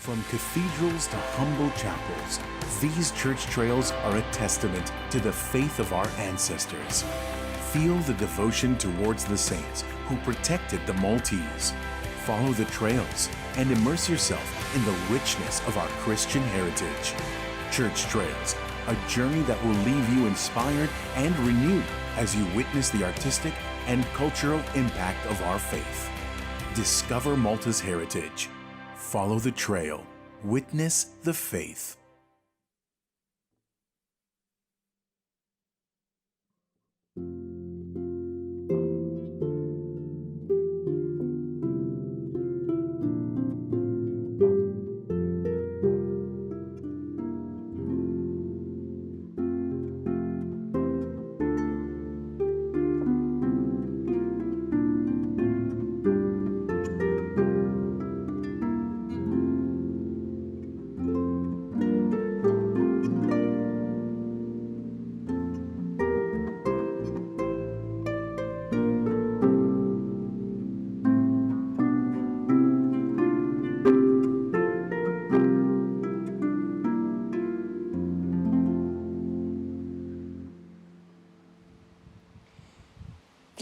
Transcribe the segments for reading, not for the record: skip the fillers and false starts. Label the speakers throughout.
Speaker 1: From cathedrals to humble chapels, these church trails are a testament to the faith of our ancestors. Feel the devotion towards the saints who protected the Maltese. Follow the trails and immerse yourself in the richness of our Christian heritage. Church Trails, a journey that will leave you inspired and renewed as you witness the artistic and cultural impact of our faith. Discover Malta's heritage. Follow the trail. Witness the faith.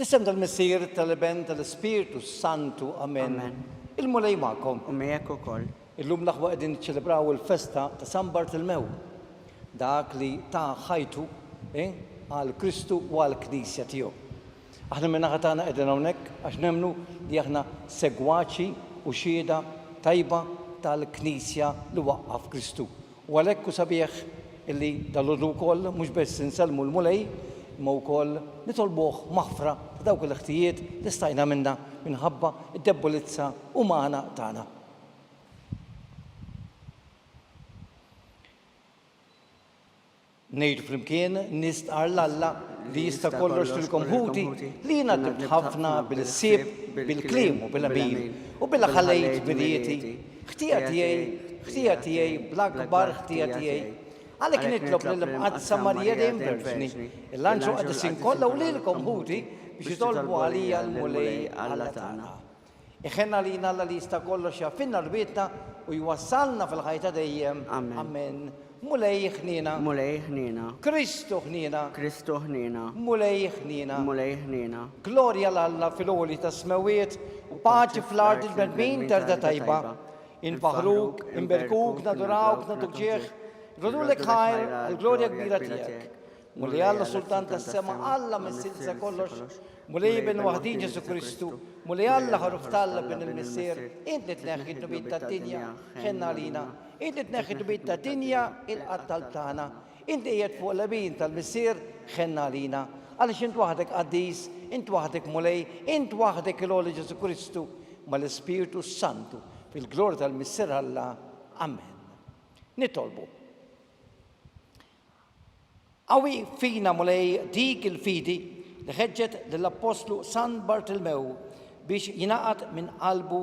Speaker 2: L-isem tal-Missier tal-Iben tal-Ispiritu Santu, Amen. Il-mulej ma'kom.
Speaker 3: U miegħek ukoll.
Speaker 2: Illum l-aħwa qegħdin niċċelebraw il-festa ta' San Bartolmew, dak li ta' ħajtu għal Kristu u għal Knisja tiegħu. Aħna min-naħa tagħna qegħdin hawnhekk għax nemmnu li aħna segwaċi u xhieda tajba tal-Knisja li waqqaf Kristu. U għalhekk hu sabiħ illi dal-għodu wkoll mhux biss insellmu l-mulej, ma wkoll nitolbuh maħfra ta' dawk il-ħtijiet li stajna minna minħabba id-debbolizza umana tagħna. Ngħidu flimkien nistqar l-Alla li jista' kollox lilkom ħuti li jiena tibt ħafna bil-sieb, bil-kliem u bil-qabil u bil-ħalejt bilieti. Ħtija tiegħi bl-akbar ħtija tiegħi. Għalek nitlob l-imqadsa Marija dejjem verġni. Il-lanċu għaddisin kollha u lilkom ħuti biex jitolbu għalija l-mulej Alla tagħna. Iħenna lina Alla li jista' kollox jaffinna rbietna u jwassalna fil-ħajta dejjem. Amen. Mulej ħnina.
Speaker 3: Mulej ħnina.
Speaker 2: Kristu ħnina.
Speaker 3: Kristu ħnina.
Speaker 2: Mulej ħnina.
Speaker 3: Mulej ħnina.
Speaker 2: Glorja l-Alla fil-għoli ta' smewiet u paċi fl-art il-bedmin terda tajba. Infaħruk, inberkuk, nadurawk, naduk ġieħ. Rodulek ħajr, għal-glorja kbira tijak. Mulej Alla sultan tas sema, Alla missilza kollox. Mulej ben waħdin Ġesu Kristu. Mulej Alla ħaruf talla ben il-missir. Int li tneħħi t-nubit ta' tinja, ħenna lina. Int li tneħħi t-nubit ta' tinja, il-qattal tana. Int li jiet fuq l-abin tal-missir, ħenna lina. Għalix int waħdek qaddis, int waħdek mulej, int waħdek il-għoli Ġesu Kristu, ma l-Spiritu Santu, fil-glorja tal-missir Alla. Amen. Nitolbu. Għawi fina mulej dik il-fidi li ħeġġet l-Apostlu San Bartolmew biex jinaqat minn qalbu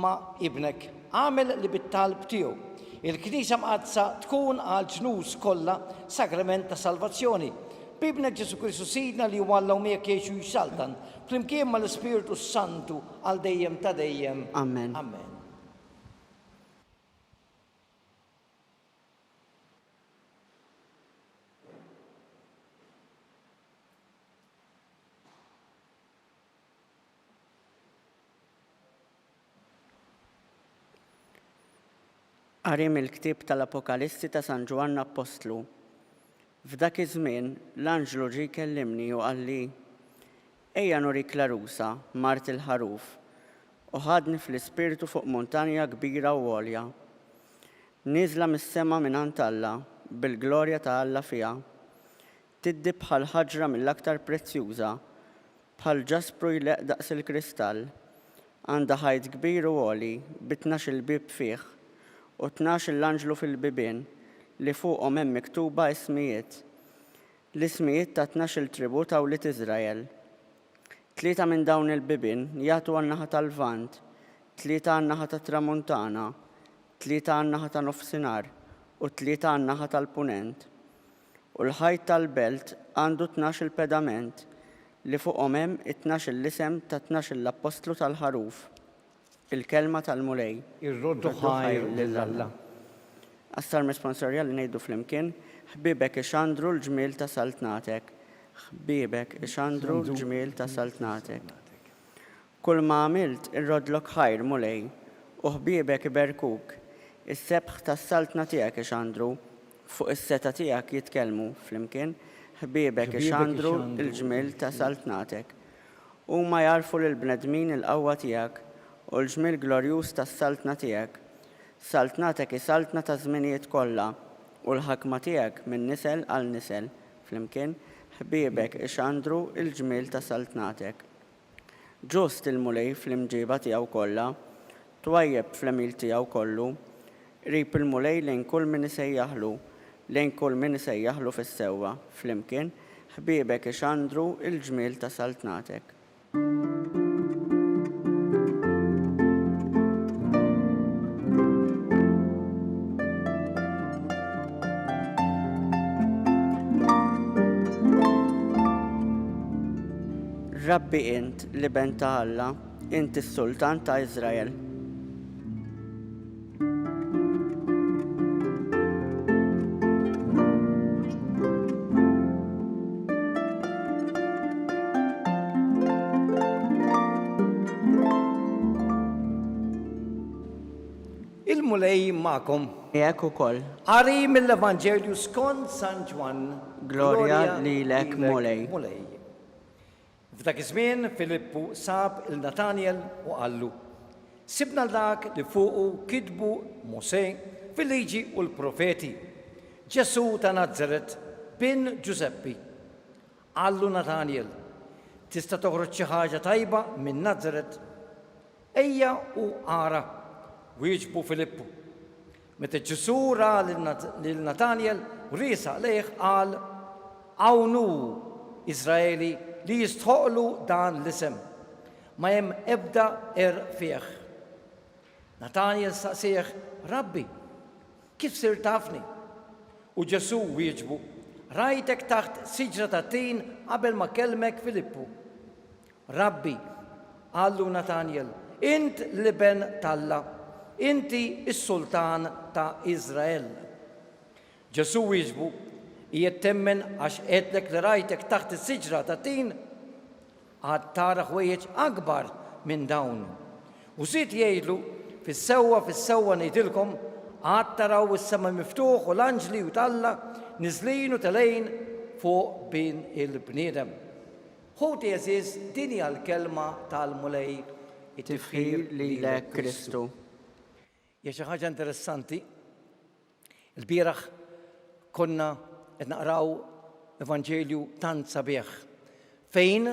Speaker 2: ma' ibnek. Għamel li bit-talb tiegħu. Il-Knisja mqadsa tkun għal ġnus kollha sakrament ta' salvazzjoni. Bibnek Ġesu Kristu sidna li wallaw miegħek jgħixu jsaltan flimkien mal-Ispiritu Santu għal dejjem ta' dejjem.
Speaker 3: Amen.
Speaker 2: Amen.
Speaker 3: Qarim il-ktieb tal-Apokalissi ta' San Ġwanna Apostlu. F'dak iż-żmien l-anġlu ġie jkellimni u qal li ejja nurik l-arusa mart il-ħaruf u ħadni fl-ispirtu fuq muntanja kbira u għolja. Niżla mis-sema mingħand Alla bil-glorja ta' Alla fiha. Tiddi bħal ħaġra mill-aktar prezzjuża, bħal ġaspru jleq daqs il-kristall. Għandha ħajt kbir u għoli b'12 il-bib fih u 12 l-anġlu fil-bibien li fuqhom hemm miktuba ismijiet. L-ismijiet ta' 12 tribu ta' wlied Iżrael. 3 minn dawn il-bibien jagħtu għan-naħa tal-Lvant, 3 għan-naħa tat-Tramuntana, 3 għan-naħa ta' nofsinhar u 3 għan-naħa tal-Punent. U l-ħajt tal-belt għandu 12 pedament li fuqhom hemm 12 l-isem ta' 12 l-apostlu tal-ħaruf. il-kelma tal-mulej.
Speaker 2: irroddu ħajr lill-Alla.
Speaker 3: Assar responsorja li ngħidu flimkien, ħbibek ixandru l-ġmiel ta' saltnatek. ħbibek ixandru l-ġmiel ta' saltnatek. Kull ma għamilt irrodlok ħajr mulej, u ħbibek iberkuk, is-sebħ tas-saltna tiegħek ixandru, fuq is-seta tiegħek jitkellmu flimkien, ħbibek ixandru l-ġmiel ta' saltnatek. Huma jarfu lill-bnedmin il-qawwa tiegħek u l-ġmiel glorjuż tas-saltna tiegħek. Saltnatek is-saltna ta' żminijiet kollha u l-ħakma tiegħek minn nisel għal nisel flimkien, ħbiebek ixandru l-ġmiel ta' saltnatek. Ġust il-mulej fl-imġiba tiegħu kollha, twajjeb fl-emil tiegħu kollu, rib il-mulej lejn kull min isejjaħlu, lejn kull min isejjaħlu fis-sewwa flimkien, ħbiebek ixandru l-ġmiel ta' saltnatek. Rabbi int li ben ta' Alla, int is-Sultan ta' Iżrael.
Speaker 2: Il-mulej ma'kom.
Speaker 3: Jekk ukoll.
Speaker 2: Qari mill-Evanġelju skont San Ġwan.
Speaker 3: Glorja lilek mulej.
Speaker 2: F'dak iż-żmien Filippu sab il-Natanjel u qallu: Sibna dak li fuqu kitbu Mosè fil-liġi u l-profeti, Ġesu ta' Nażaret bin Ġuseppi. Qallu Natanjel: Tista' toħroġ xi ħaġa tajba minn Nażaret? Ejja u ara, wieġbu Filippu. Meta Ġesu ra lil Natanjel u riesa lejh qal: Hawnhu Iżraeli li jistħoqlu dan l-isem, ma hemm ebda fih. Natanjel staqsih: Rabbi, kif sir tafni? U Ġesu wieġbu: Rajtek taħt siġra ta' tin qabel ma kellmek Filippu. Rabbi, qallu Natanjel, int l-iben t'Alla, inti s-Sultan ta' Iżrael. Ġesu wieġbu: Jettemmen għax qedlek li rajtek taħt is-siġra ta' tin, għad tara ħwejjeġ akbar minn dawn. U żied jgħidlu: fis-sewwa ngħidilkom, għad taraw is-sema miftuħ u l-anġli u Alla niżlin u telejn fuq bin il-bniedem. Ħuti eżiż din hija l-kelma tal-mulej
Speaker 3: Tifħir lilek Kristu.
Speaker 2: Hija xi ħaġa interessanti. Il-bieraħ konna qed naqraw Evanġelju tant sabiħ fejn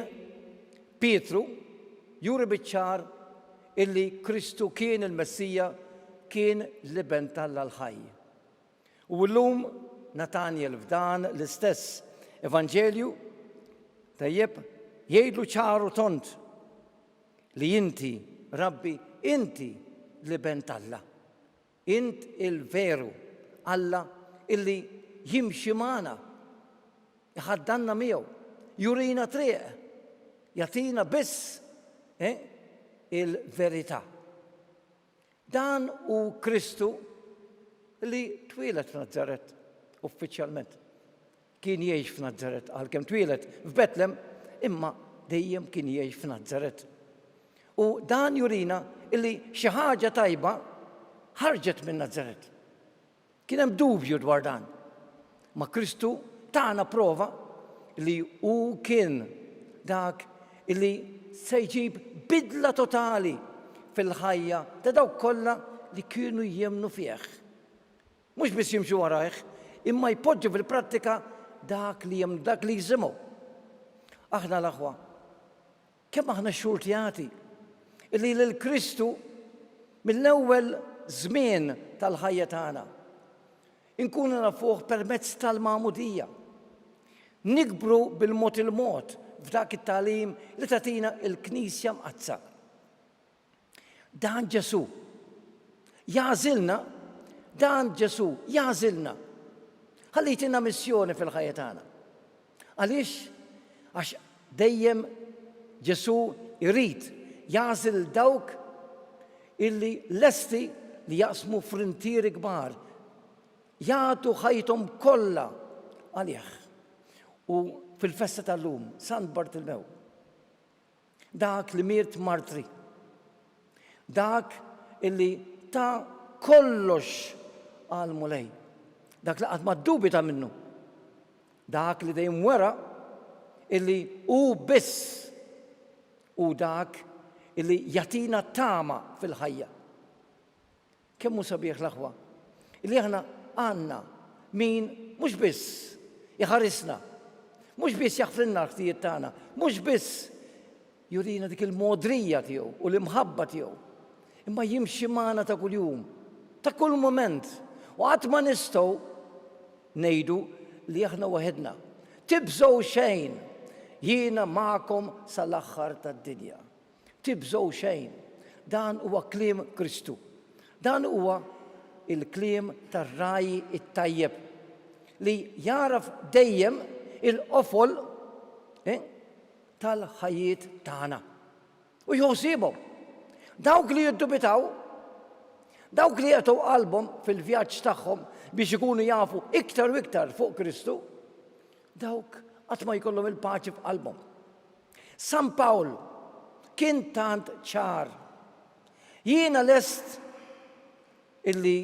Speaker 2: Pietru juri biċ-ċar illi Kristu kien il-Messija, kien l-iben tal-Alla l-ħaj. U llum Natanjel f'dan l-istess Evanġelju tajjeb jgħidlu ċaru tont li inti, Rabbi, inti l-iben tal-Alla. Int il-veru Alla illi jimxi magħna, iħaddanna miegħu, jurina triq, jagħtina biss il-verità. Dan hu Kristu li twilet f'Nażaret uffiċjalment. Kien jgħix f'Nażaret għalkemm twilet f'Betlem, imma dejjem kien jgħix f'Nażaret. U dan jurina illi xi ħaġa tajba ħarġet minn Nażaret. Kien hemm dubju dwar dan. Ma Kristu tagħna prova li hu kien dak li se jġib bidla totali fil-ħajja ta' dawk kollha li kienu jemnu fih. Mhux biss jimxu warajh, imma jpoġġu fil-prattika dak li jżimgħu. Aħna l-aħwa, kemm aħna xurtjati li lil Kristu mill-ewwel żmien tal-ħajja tagħna inkunu nafuh permezz tal-Magħmudija. Nikbru bil-mod il-mod f'dak it-tagħlim li tagħtina l-Knisja mqazza. Dan Ġesu jażilna. Ħallitina missjoni fil-ħajja tagħna. Għaliex? Għax dejjem Ġesu jrid jażil dawk illi lesti li jaqsmu frontieri kbar, jagħtu ħajthom kollha għalih. U fil-festa tal-lum, Sant Bartilmew, dak li miert martri, dak illi ta' kollox għal mulej, dak li qatt ma ddubita minnu, dak li dejjem wera illi hu biss u dak illi jatina tama fil-ħajja. Kemmu sabiħ l-aħwa, illi aħna għandna min mhux biss iħarisna, mhux biss jaħfrilna l-ħtijiet tagħna, mhux biss jurina dik il-modrija tiegħu u l-imħabba tiegħu, imma jimxi magħna ta' kuljum, ta' kull moment, u qatt ma nistgħu ngħidu li aħna waħedna. Tibżgħu xejn, jiena magħkom sal-aħħar tad-dinja. Tibżgħu xejn. Dan huwa kliem Kristu. Dan huwa il-kliem tar-raji it-tajjeb li jaraf dejjem il-qofol tal-ħajjiet tagħna. U jħossibhom. Dawk li jiddubitaw, dawk li jagħtu qalbhom fil-vjaġġ tagħhom biex ikunu jafu iktar u iktar fuq Kristu, dawk qatt ma jkollhom il-paċi f'qalbhom. San Pawl kien tant ċar. Jiena lest illi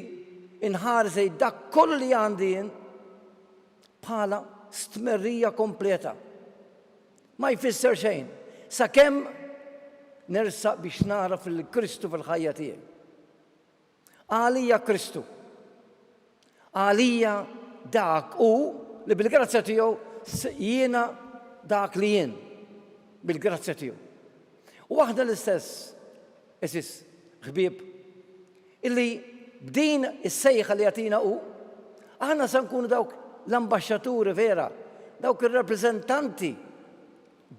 Speaker 2: inħarsej dak kollu li għandi jien bħala stmerrija kompleta. Ma jfisser xejn, sakemm nersaq biex nara fil-Kristu fil-ħajja tiegħi. Għalija Kristu. Għalija dak u li bil-grazzja tiegħu jiena dak li jien bil-grazzja tiegħu. U waħda l-istess, eżis, ħbieb, illi b'din is-sejħa li jagħtina hu, aħna se nkunu dawk l-ambaxxaturi vera, dawk ir-rappreżentanti,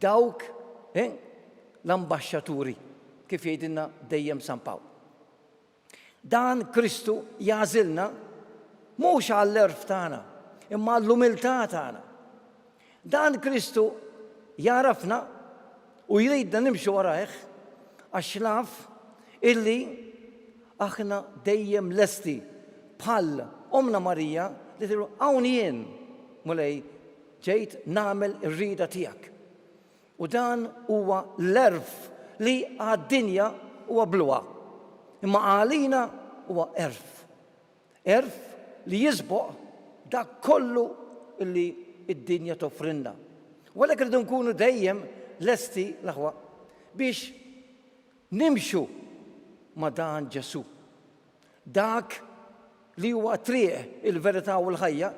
Speaker 2: dawk l-ambaxxaturi, kif jgħidilna dejjem San Pawl. Dan Kristu jagħżilna mhux għall-erf tagħna, imma għall-umiltà tagħna. Dan Kristu jarafna u jridna nimxu warajh għax naf illi aħna dejjem lesti bħal Omna Marija li tgħidu hawn jien mulej ġejt nagħmel ir-rieda tiegħek. U dan huwa l-erf li għad-dinja huwa bluwa. Imma għalina huwa erf. Erf li jisboq dak kollu li id-dinja toffrinna. U għalhekk rridu nkunu dejjem lesti l-aħwa biex nimxu ma' dan Ġesu. Dak li huwa triq il-verità u l-ħajja,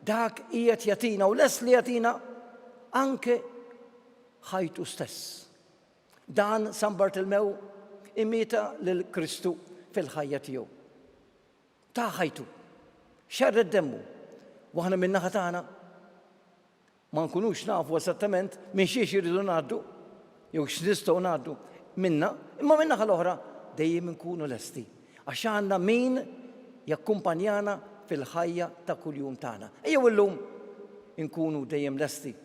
Speaker 2: dak qiegħed jagħtina u les li jagħtina anke ħajtu stess. Dan San Bartilmew imita lil Kristu fil-ħajja tiegħu. Ta' ħajtu, xarret demmu, u aħna min-naħa tagħna ma nkunux nafu esattament minn xiex iridu ngħaddu, jew x'nistgħu ngħaddu minna, imma min-naħa l-oħra dejjem inkunu lesti. Għax għandna min jakkumpanjana fil-ħajja ta' kuljum tagħna. Ejjew illum inkunu dejjem lesti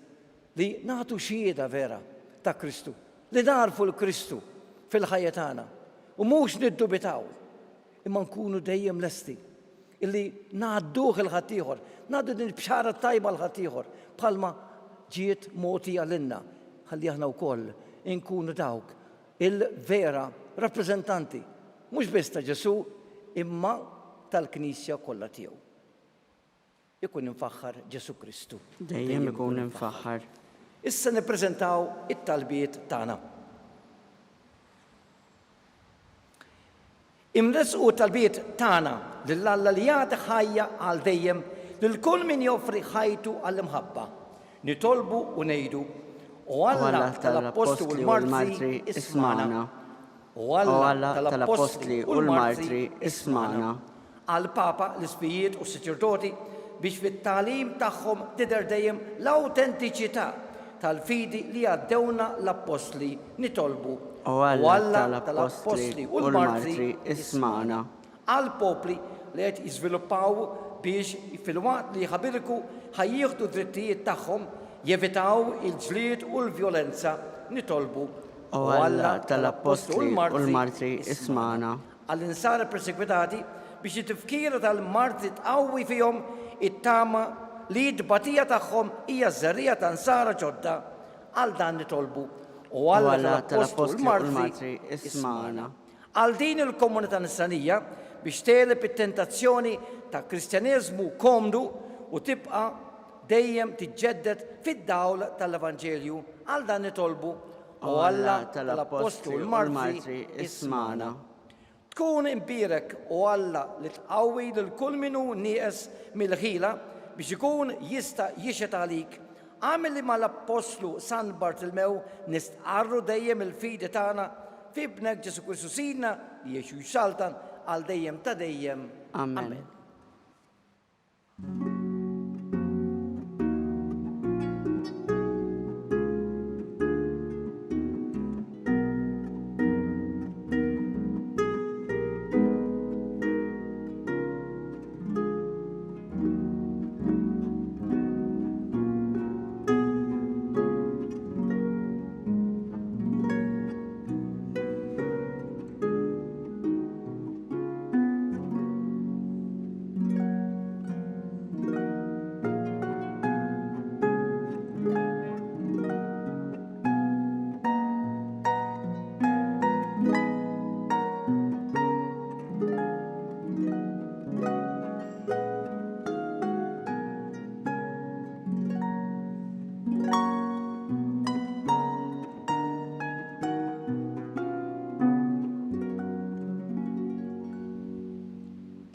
Speaker 2: li nagħtu xhieda vera ta' Kristu, li narfu l-Kristu fil-ħajja tagħna u mhux niddubitaw, imma nkunu dejjem lesti illi ngħadduh il-ħaddieħor, ngħaddu din il-bxara tajba l-ħaddieħor bħalma ġiet moti għalilna, ħalli aħna wkoll inkunu dawk il-vera rappreżentanti mhux biss ta' Ġesu imma tal-Knisja kollha tiegħu. Ikun infaħħar Ġesu Kristu.
Speaker 3: Dejjem ikun infaħħar.
Speaker 2: Issa nippreżentaw it-talbiet tagħna. Imresqu talbiet tagħna lill-Alla li jagħti ħajja għal dejjem lil kull min joffri ħajtu għall-imħabba. Nitolbu u ngħidu u Alla tal-Apostli u l-Martri ismana. U Alla tal-Apostli u l-Martri ismana. Għall-Papa, l-Ispijiet u s-Saċerdoti biex fit-tagħlim tagħhom tidher dejjem l-awtentiċità tal-fidi li għaddewna l-Apostli nitolbu. U Alla tal-Apostli u l-Martri ismana. Għall-popli li qed jiżviluppaw biex fil-waqt li jħabirku ħajjieħdu drittijiet tagħhom jevitaw il-ġlied u l-vjolenza nitolbu.
Speaker 3: U Alla tal-Apostli u l-Martri ismana.
Speaker 2: Għall-insara persekwitati biex it-tifkira tal-martri tqawwi fihom it-tama li d-batija tagħhom hija żerrija ta' nsara ġodda għal dan nitolbu. U Alla tal-Apostli u l-Martri ismana. Għal din il-komunità nisranija biex teleb it-tentazzjoni ta' kristjaneżmu komdu u tibqa' dejjem tiġġedded fid-dawl tal-Evanġelju għal dan nitolbu. U Alla tal-Apostli u l-Martri ismana. Tkun imbirek u Alla li tqawwi lil kull minnu nieqes mill-ħila biex ikun jista' jixet għalik. Għamil li mal-Apostlu San Bartolmew nistqarru dejjem il-fidi tagħna f'ibnek Ġesu Kristu Sidna li jiexu jxaltan għal dejjem ta' dejjem.
Speaker 3: Amen.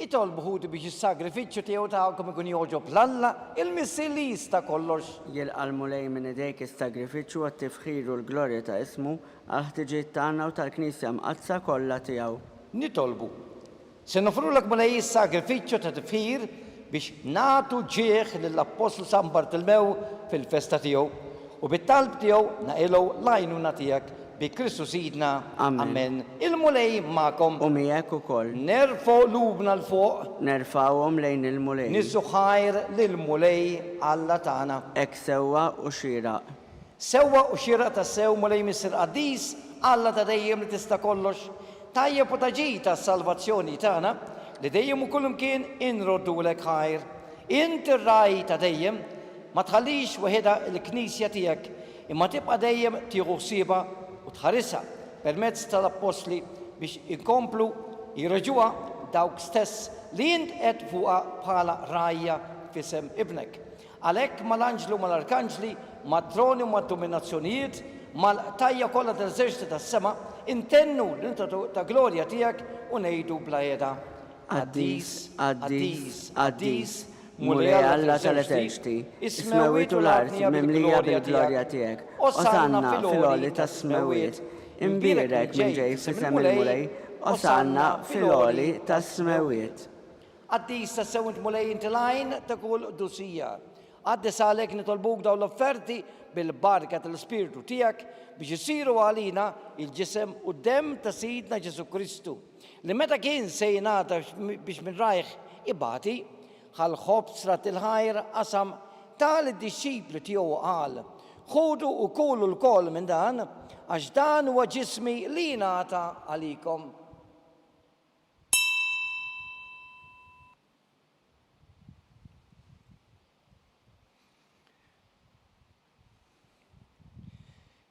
Speaker 2: Itolbu ħuti biex is-sagrifiċċju tiegħu tagħkom ikun joġob l-Alla il-missilli jista' kollox.
Speaker 3: Jilqalmu lej minn idejk is-sagrifiċċju għat-tifħir u l-glorja ta' ismu għal ħtiġijiet tagħna u tal-Knisja mqazza kollha tiegħu.
Speaker 2: Nitolbu. Se nofrulek mulej is-sagrifiċċju ta' tifħir biex nagħtu ġieħ lill-Apostlu San Bartolmew fil-festa tiegħu u bit-talb tiegħu naqilgħu l-għajnuna tiegħek bi Kristu Sidna. Amen. Il-mulej ma'kom.
Speaker 3: U miegħek ukoll.
Speaker 2: Nerfgħu lubna l-fuq.
Speaker 3: Nerfgħuhom lejn il-mulej.
Speaker 2: Nissu ħajr lill-mulej Alla tagħna.
Speaker 3: Hekk sewwa u xieraq.
Speaker 2: Sewwa u xieraq ta' sew mulej Mister Qaddis Alla ta' dejjem li tista' kollox. Tajjeb u taġi ta' salvazzjoni tagħna li dejjem u kull imkien inroddulek ħajr. Inti r-raj ta' dejjem ma tħallix waħedha l-Knisja tiegħek imma tibqa' dejjem tieħu ħsiebha u tħarissa permezz tal-Apostli biex inkomplu jirreġuha dawk stess li int qed fuqha bħala rajja f'isem ibnek. Għalhekk mal-anġlu mal-arkanġli, mat-troni u mad-dominazzjonijiet, mal-tajja kollha tal-eżerċiti tas-sema intennu l-inta ta' glorja tiegħek u ngħidu bla qiegħda.
Speaker 3: Addis, addis, addis, mulej Alla tal-eżerċiti, ismewiet u l-art mimlija bil-glorja tiegħek. Osanna fil-għoli tas-smewiet, imbirek minn ġej f'isem il-mulej, osanna fil-għoli tas-smewiet.
Speaker 2: Addis ta' sewint mulej intilajn ta' kull dusija. Għaddis għalek nitolbuk daw l-offerti bil-barka tal-Spiritu tiegħek biex isiru għalina il-ġisem u dem ta' Sidna Ġesu Kristu. Li meta kien se jingħata biex minn rajħ ibati, ħal-ħobs rat il-ħajr qasam tal-disċipli tiegħu qal. Ħudu u kulu l-kol minn dan, għax dan huwa ġismi li jingħata għalikom.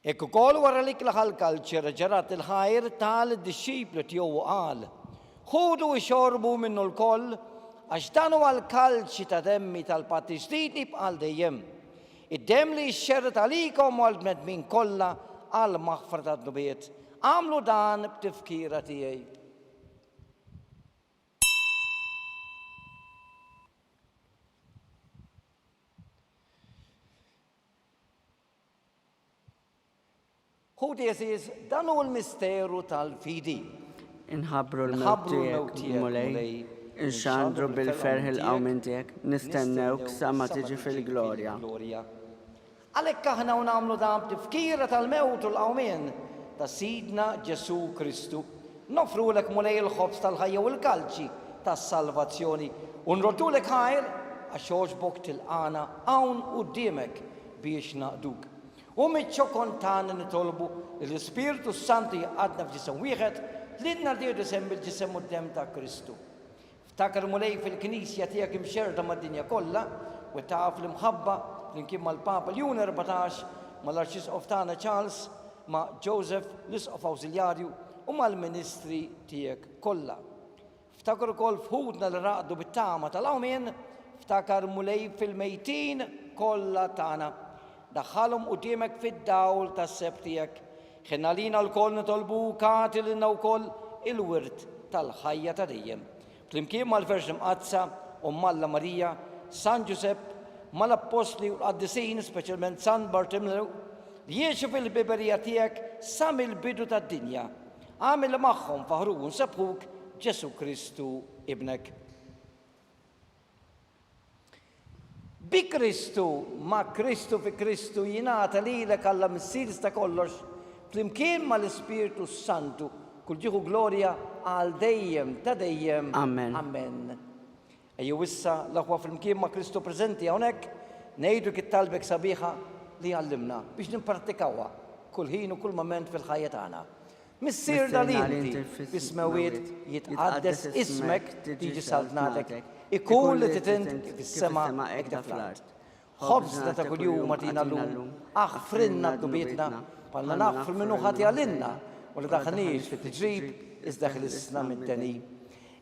Speaker 2: Ekku kol wara lik l-ħalkalċer ġerat il-ħajr tal-disċipli tiegħu qal. Ħudu u xorbu minnu l-koll għax dan huwa l-kalċi ta' demmi tal-patti ġdid bħal dejjem. Id-demm li xxerret għalikom u għal-bnedmin kollha għal maħfra tad-nubiet. Għamlu dan b'tifkira tiegħi. Ħudi jeżiż, dan hu l-misteru tal-fidi.
Speaker 3: Inħabbru l-mewt tiegħek mulej, inxandru bil-ferħ il-qawm minn tiegħek, nistennewk sa ma tiġi fil-glorja.
Speaker 2: Għalhekk aħna nagħmlu dan b'tifkira tal-mewt u l-qawmien ta' Sidna Ġesu Kristu. Nofrulek mulej il-ħobs tal-ħajja u l-kalċi tas-salvazzjoni u nroddulek ħajr għax jogħġbok tilqana hawn quddiemek biex naqduk. U mitxo kontan nitolbu l-Spiritu Santu jaqadna f'ġisem wieħed li nardiru sem bil-ġisem u d-dem ta' Kristu. Ftakar mulej fil-Knisja tiegħek imxerda mad-dinja kollha u taf l-imħabba flimkien mal-Papa Leon 14 mal-Arċisqof tagħna Charles ma' Joseph l-Isqof Awżiljarju u mal-Ministri tiegħek kollha. Ftakar ukoll f'ħudna li raqdu bit-tama tal-awmien, ftakar mulej fil-mejtin kollha tagħna. Daħħalhom qudiemek fid-dawl tas-seb tiegħek. Ħinna lina l-koll nitolbu kati lilna wkoll il-wirt tal-ħajja ta' dejjem. Flimkien mal-Verġi Mqazza u Malla Marija, San Giuseppe, mal-Apostli u l-Qaddisin, speċjalment San Bartolomeo, li jiexu fil-biberija tiegħek sa mill-bidu tad-dinja. Għamil magħhom faħruhom sebħuk Ġesu Kristu ibnek. Bi Kristu, ma' Kristu fi Kristu jingħata lilek Alla missier ta' kollox, flimkien mal-Ispiritu Santu, kull ġieħu glorja għal dejjem ta' dejjem.
Speaker 3: Amen.
Speaker 2: Amen. Ejju issa l-aħwa flimkien ma' Kristu preżenti hawnhekk ngħidu kit-talbek sabiħa li għallimna biex nimprattikawha kull ħin u kull moment fil-ħajja tagħna. Missier dal-inti bismewiet jitqaddes ismek tiġi saltnatek, ikun li titint fis-sema hekk fl-art. Ħobżna ta' kuljum atina llum, aħfrinna d-dubietna, bħalma naħfru minnu ħati għalinna, u li daħħniex fit-tiġrib iżda ħlisna mid-deni.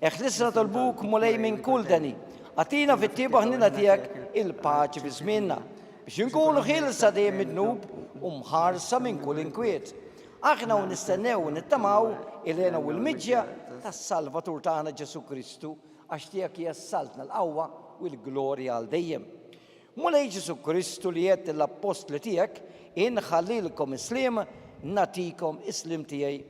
Speaker 2: Eħlisna tolbuk mulej minn kull deni, għatina fit-tieba ħnina tiegħek il-paċi fi żmienna, biex inkunu ħilsa dejjem mid-nub u mħarsa minn kull inkwiet. Aħna u nistennew u nittamaw il-għena u l-midġja tas-Salvatur tagħna Ġesu Kristu għax tiegħek hija s-saltna l-qawwa u l-glorja għal dejjem. Mulej Ġesu Kristu li jgħid l-apostli tiegħek inħallilkom islim natikom islim tiegħi.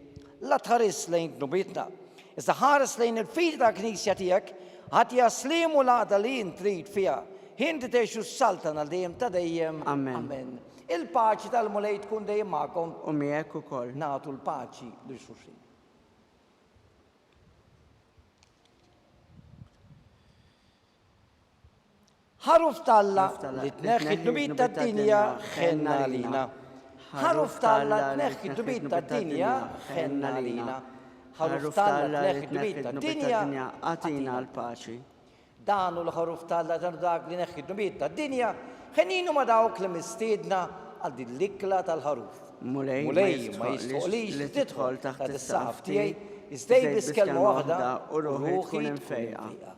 Speaker 2: La tħares lejn dnubietna. Iżda ħares lejn il-fidi ta' Knisja tiegħek ħadd jaslim u l-għaqda li intrid fiha. Inti tgħixu s-saltna għal dejjem ta' dejjem. Amen. Il-paċi tal-mulej tkun dejjem magħkom
Speaker 3: U miegħek ukoll.
Speaker 2: nagħtu l-paċi lil xulxin. Ħaruf Talla li tneħħi d-dubit tad-dinja ħenna lina. Ħaruf Talla tneħħi d-dubit tad-dinja ħenna lina. Ħaruf Talla tneħħi d-dubit tad-dinja
Speaker 3: għatina l-paċi.
Speaker 2: Dan u l-ħaruf Talla dan dak li neħħi d-dubit tad-dinja ħeninu ma dawk li mistiedna għal din l-ikla tal-ħaruf.
Speaker 3: Mulej
Speaker 2: ma jistħolix li tidħol taħt is-saqaf tiegħi, iżdej bis-kelma waħda u ruħi tkun imfejqa.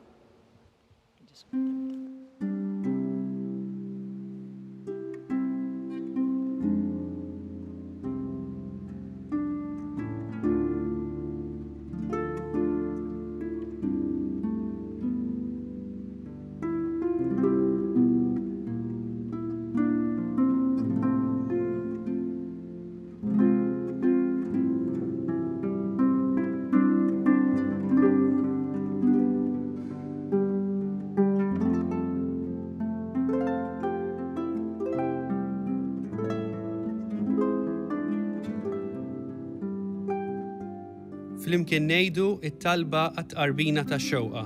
Speaker 4: Flimkien ngħidu it-talba għat-qarbina tax-xewqa.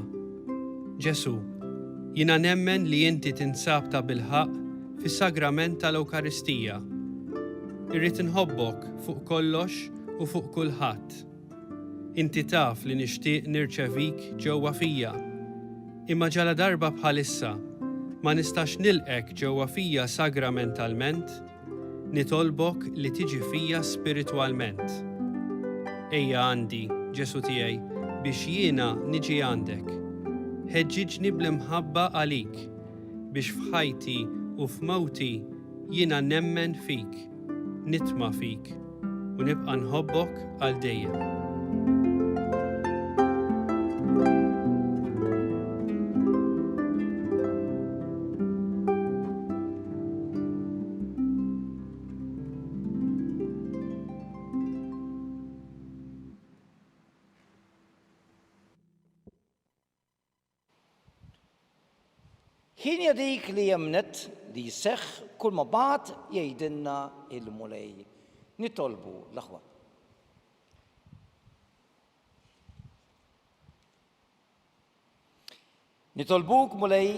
Speaker 4: Ġesu, jiena nemmen li inti tinsab ta' bilħaq fis-sagrament tal-Ewkaristija. Irrid inħobbok fuq kollox u fuq kulħadd. Inti taf li nixtieq nirċevik ġewwa fija. Imma ġala darba bħalissa ma nistax nilqek ġewwa fija sagramentalment, nitolbok li tiġi fija spiritwalment. Ejja għandi, Ġesu tiegħi, biex jiena niġi għandek. Ħeġġiġni bl-imħabba għalik, biex f'ħajti u f'mawti jiena nemmen fik, nitma' fik, u nibqa' nħobbok għal dejjem.
Speaker 2: Ħin jadik li jemnet li jseħħ kull ma bagħad jgħidilna il-mulej. Nitolbu l-aħwa. Nitolbuk mulej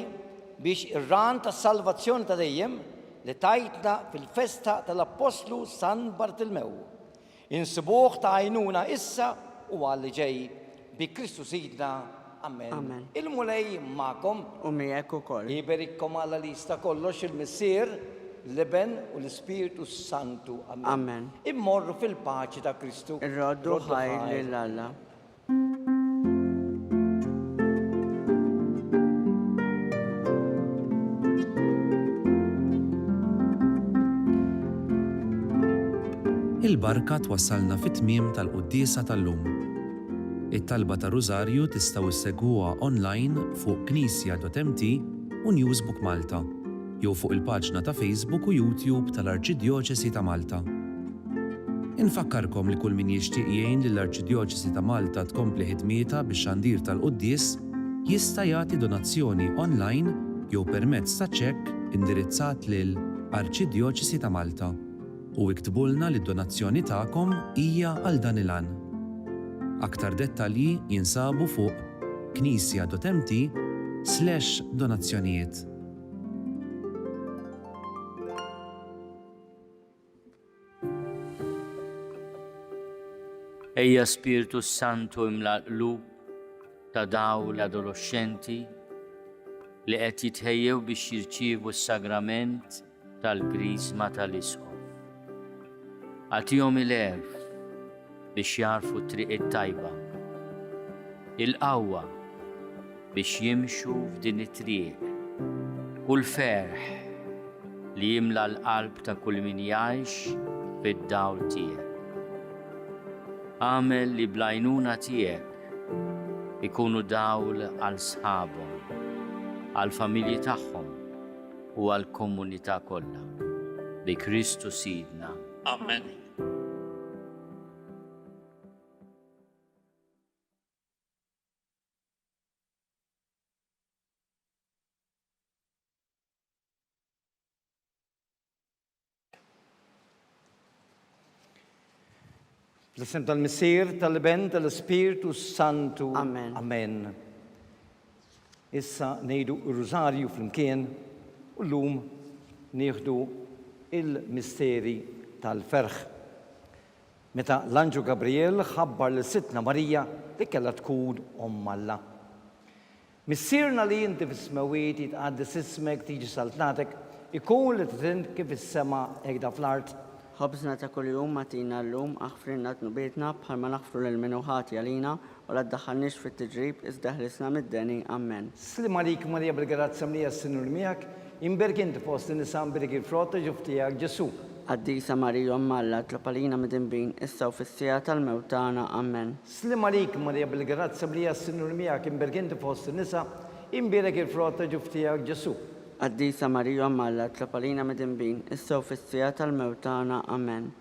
Speaker 2: biex ir-ran tas-salvazzjoni ta' dejjem li tajtna fil-festa tal-Apostlu San Bartilmew. Insibuh ta' għajnuna issa u għalli ġej bi Kristu Sidna. Amen.
Speaker 3: Amen.
Speaker 2: Il-mulej ma'kom
Speaker 3: U miegħek ukoll.
Speaker 2: jiberikkom għalla lista kollox il-Missier, l-Iben u l-Spiritu Santu.
Speaker 3: Amen.
Speaker 2: Immorru fil-paċi ta' Kristu.
Speaker 3: Irroddu ħajr lil Alla.
Speaker 5: Il-barka twassalna fit-tmiem tal-Qudiesa tal-lum. It-talba ta' Rużarju tistgħu issegwuha online fuq knisja.mt u Newsbook Malta, jew fuq il-paġna ta' Facebook u YouTube tal-Arċidjoċesi ta' Malta. Infakkarkom li kull min jixtieq jgħin lill-Arċidjoċesi ta' Malta tkompli ħidmietha bix-xandir tal-Qudies jista' jagħti donazzjoni online jew permezz ta' ċekk indirizzat lil Arċidjoċesi ta' Malta. U iktbulna li d-donazzjoni tagħkom hija għal dan il-għan. Aktar dettalji jinsabu fuq knisja.mt/donazzjonijiet.
Speaker 6: Ejja Spiritu Santu imla qlub ta' daw l-adolescenti li qed jitħejjew biex jirċievu s-sagrament tal-Krisma tal-Isqof. Għatihom il-għerf biex jarfu t-triq it-tajba, il-qawwa biex jimxu f'din it-triq, u l-ferħ li jimla l-qalb ta' kull min jgħix fid-dawl tiegħek. Għamel li blajnuna tiegħek ikunu dawl għal sħabhom, għal familji tagħhom u għal komunità kollha. Bi Kristu Sidna. Amen.
Speaker 2: L-isem tal-Missier, tal-Iben, tal-Spiritu Santu.
Speaker 3: Amen.
Speaker 2: Amen. Issa nejdu il-Rużarju fl-imkien u l-lum nieħdu il-misteri tal-ferħ. Meta l-Anġu Gabriel ħabbar l-Sitna Marija li kellha tkun Alla. Missierna li inti fis-smawiet jitqaddis ismek tiġi saltnatek ikun li trid kif is-sema hekk fl-art.
Speaker 3: Ħobżna ta' kuljum matina llum aħfrinna tnubietna bħalma naħfru lil minuħati għalina u la ddaħħalniex fit-tiġrib iżda ħlisna mid-deni. Amen.
Speaker 2: Slim għalik Marija bil-grazza mlija s-sinur miegħek, imberk inti fost nisa mbirik il-frott ġuf tiegħek Ġesu.
Speaker 3: Qaddisa Marija Alla tlapalina mid-dinbin issa u fis-sija tal-mewt tagħna. Amen.
Speaker 2: Slim għalik Marija bil-grazza mlija s-sinur miegħek, imberk inti fost nisa imbirek il-frott ġuf tiegħek Ġesu.
Speaker 3: Qaddisa Marija Alla tlapalina mid-dinbin issa u fis-sija tal-mewt tagħna. Amen.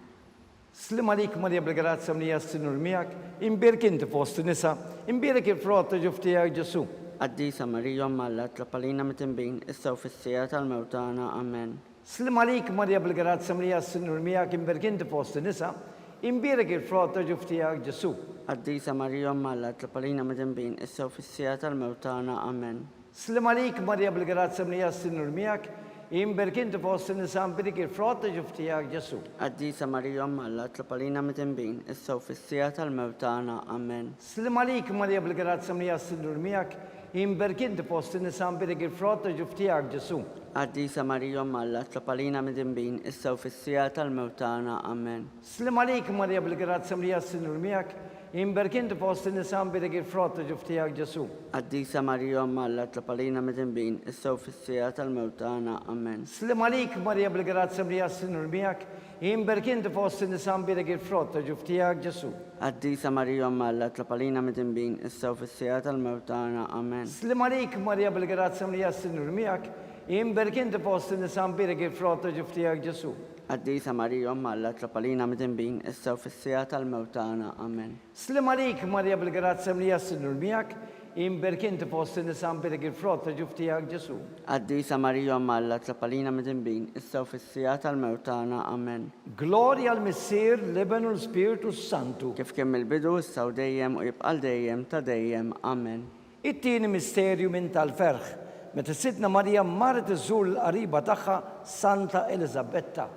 Speaker 2: Slim għalik Marija bil-grazza mlija s-sinur miegħek, imberk inti fost nisa imbirek il-frott ġuf tiegħek Ġesu.
Speaker 3: Qaddisa Marija Alla tlapalina mid-dinbin issa u fis-sija tal-mewt tagħna. Amen.
Speaker 2: Slim għalik Marija bil-grazza mlija s-sinur miegħek, imberk inti fost nisa imbirek il-frott ġuf tiegħek Ġesu.
Speaker 3: Qaddisa Marija Alla tlapalina mid-dinbin issa u fis-sija tal-mewt tagħna. Amen.
Speaker 2: Slim għalik Marija bil-grazza mlija s-sinur miegħek, imberk inti fost nisa imbirek il-frott ġuf tiegħek Ġesu.
Speaker 3: Qaddisa Marija Alla tlapalina mid-dinbin issa u fis-sija tal-mewt tagħna. Amen.
Speaker 2: Slim għalik Marija bil-grazza mlija s-sinur miegħek, imberk inti fost nisa imbirek il-frott ġuf tiegħek Ġesu.
Speaker 3: Qaddisa Marija Alla tlapalina mid-dinbin issa u fis-sija tal-mewt tagħna. Amen.
Speaker 2: Slim għalik Marija bil-grazza mlija s-sinur miegħek, imberk inti fost nisa imbirek il-frott ġuf tiegħek Ġesu.
Speaker 3: Qaddisa Marija Alla tlapalina mid-dinbin issa u fis-sija tal-mewt tagħna. Amen.
Speaker 2: Slim għalik Marija bil-grazza mlija s-sinur miegħek, imberk inti fost nisa imbirek il-frott ġuf tiegħek Ġesu.
Speaker 3: Qaddisa Marija Alla tlapalina mid-dinbin issa u fis-sija tal-mewt tagħna. Amen.
Speaker 2: Slim għalik Marija bil-grazza mlija s-sinur miegħek, imberk inti fost nisa imbirek il-frott ġuf tiegħek Ġesu.
Speaker 3: Qaddisa Marija Alla tlapalina mid-dinbin issa u fis-sija tal-mewt tagħna. Amen.
Speaker 2: Slim għalik Marija bil-grazza mlija s-sinur miegħek, imberk inti fost nisa imbirek il-frott ġuf tiegħek Ġesu.
Speaker 3: Qaddisa Marija Alla tlapalina mid-dinbin issa u fis-sija tal-mewt tagħna. Amen.
Speaker 2: Glorja l-Missier, l-Iben u l-Spiritu Santu.
Speaker 3: Kif kemm il-bidu issa u dejjem u jibqa' dejjem ta' dejjem. Amen.
Speaker 2: It-tieni misterju minn tal-ferħ. meta Sidna Marija marret iżżur l-qariba tagħha Santa Elisabetta.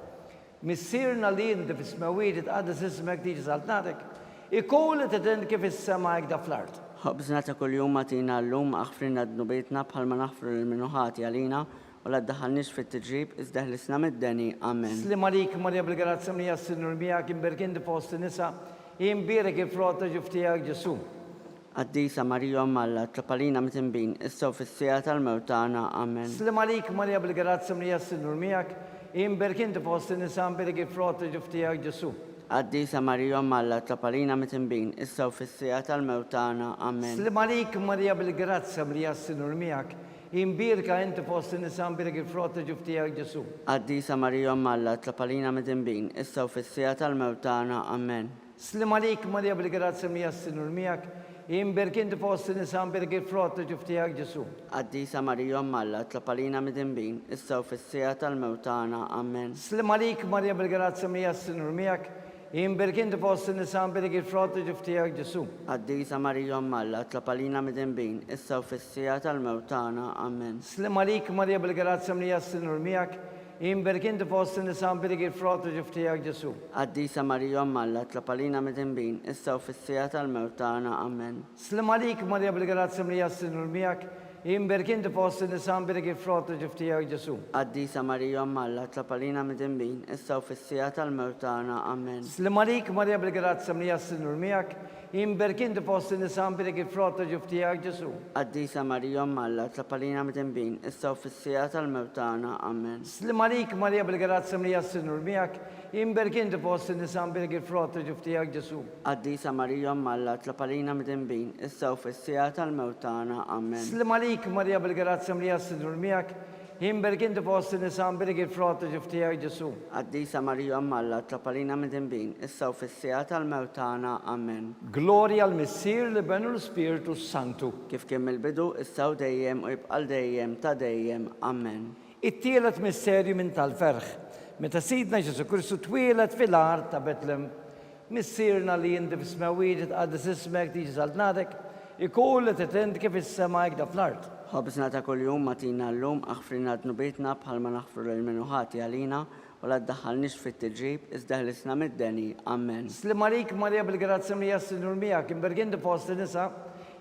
Speaker 2: Missierna li inti fis-smawiet itqaddes ismek tiġi saltnatek, ikoll titend kif is-sema da fl-art.
Speaker 3: ħobżna ta' kuljum matina l-lum aħfrinna d-nubietna bħalma naħfru l-minuħati għalina u la ddaħalniex fit-tiġrib iżda ħlisna mid-deni. Amen.
Speaker 2: Slim għalik Marija bil-grazza mnija s-sinur miegħek imberkin fost nisa jimbirek il-frott ġuftijak Ġesu.
Speaker 3: Qaddisa Marija Alla tlapalina mitimbin issa u fis-sija tal-mewtana. Amen.
Speaker 2: Slim għalik Marija bil-grazza mnija s-sinur miegħek imberkin fost nisa jimbirek il-frott ġuftijak Ġesu.
Speaker 3: Qaddisa Marija Alla tlapalina mitimbin issa u fis-sija tal-mewtana. Amen.
Speaker 2: Slim għalik Marija bil-grazza mnija s-sinur miegħek imbirka inti fost nisa jimbirek il-frott ġuftijak Ġesu.
Speaker 3: Qaddisa Marija Alla tlapalina mitimbin issa u fis-sija tal-mewtana. Amen.
Speaker 2: Slim għalik Marija bil-grazza mnija s-sinur miegħek imberkin fost nisa jimbirek il-frott ġuftijak Ġesu.
Speaker 3: Qaddisa Marija Alla tlapalina mitimbin issa u fis-sija tal-mewtana. Amen.
Speaker 2: Slim għalik Marija bil-grazza mnija s-sinur miegħek imberkin fost nisa jimbirek il-frott ġuftijak Ġesu.
Speaker 3: Qaddisa Marija Alla tlapalina mitimbin issa u fis-sija tal-mewtana. Amen.
Speaker 2: Slim għalik Marija bil-grazza mnija s-sinur miegħek imberkin fost nisa jimbirek il-frott ġuftijak Ġesu.
Speaker 3: Qaddisa Marija Alla tlapalina mitimbin issa u fis-sija tal-mewtana. Amen.
Speaker 2: Slim għalik Marija bil-grazza mnija s-sinur miegħek imberkin fost nisa jimbirek il-frott ġuftijak Ġesu.
Speaker 3: Qaddisa Marija Alla tlapalina mitimbin issa u fis-sija tal-mewtana. Amen.
Speaker 2: Slim għalik Marija bil-grazza mnija s-sinur miegħek imberkin fost nisa jimbirek il-frott ġuftijak Ġesu.
Speaker 3: Qaddisa Marija Alla tlapalina mitimbin issa u fis-sija tal-mewtana. Amen.
Speaker 2: Slim għalik Marija bil-grazza mnija s-sinur miegħek imberkin fost nisa jimbirek il-frott ġuftijak Ġesu.
Speaker 3: Qaddisa Marija Alla tlapalina mitimbin issa u fis-sija tal-mewtana. Amen.
Speaker 2: Slim għalik Marija bil-grazza mnija s-sinur miegħek imberkin fost nisa jimbirek il-frott ġuftijak Ġesu.
Speaker 3: Qaddisa Marija Alla tlapalina mitimbin issa u fis-sija tal-mewtana. Amen.
Speaker 2: Gloria al-Missier li benu l-Spiritu Santu.
Speaker 3: Kif kien mill-bidu issa u dejjem u jibqal dejjem ta' dejjem. Amen.
Speaker 2: It-tielet misterju minn tal-ferħ. Meta Sidna Ġesu Kristu twielet fil-art ta' Betlem, missierna li inti fis-smawiet itqaddes ismek tiġi saltnatek, ikoll titend kif is-sema da fl-art.
Speaker 3: ħobżna ta' kuljum matina l-lum aħfrinna d-nubietna bħalma naħfru l-minuħati għalina u la ddaħħalniex fit-tiġrib iżda ħlisna mid-deni. Amen.
Speaker 2: Slim għalik Marija bil-grazza mnija s-sinur miegħek imberkin fost nisa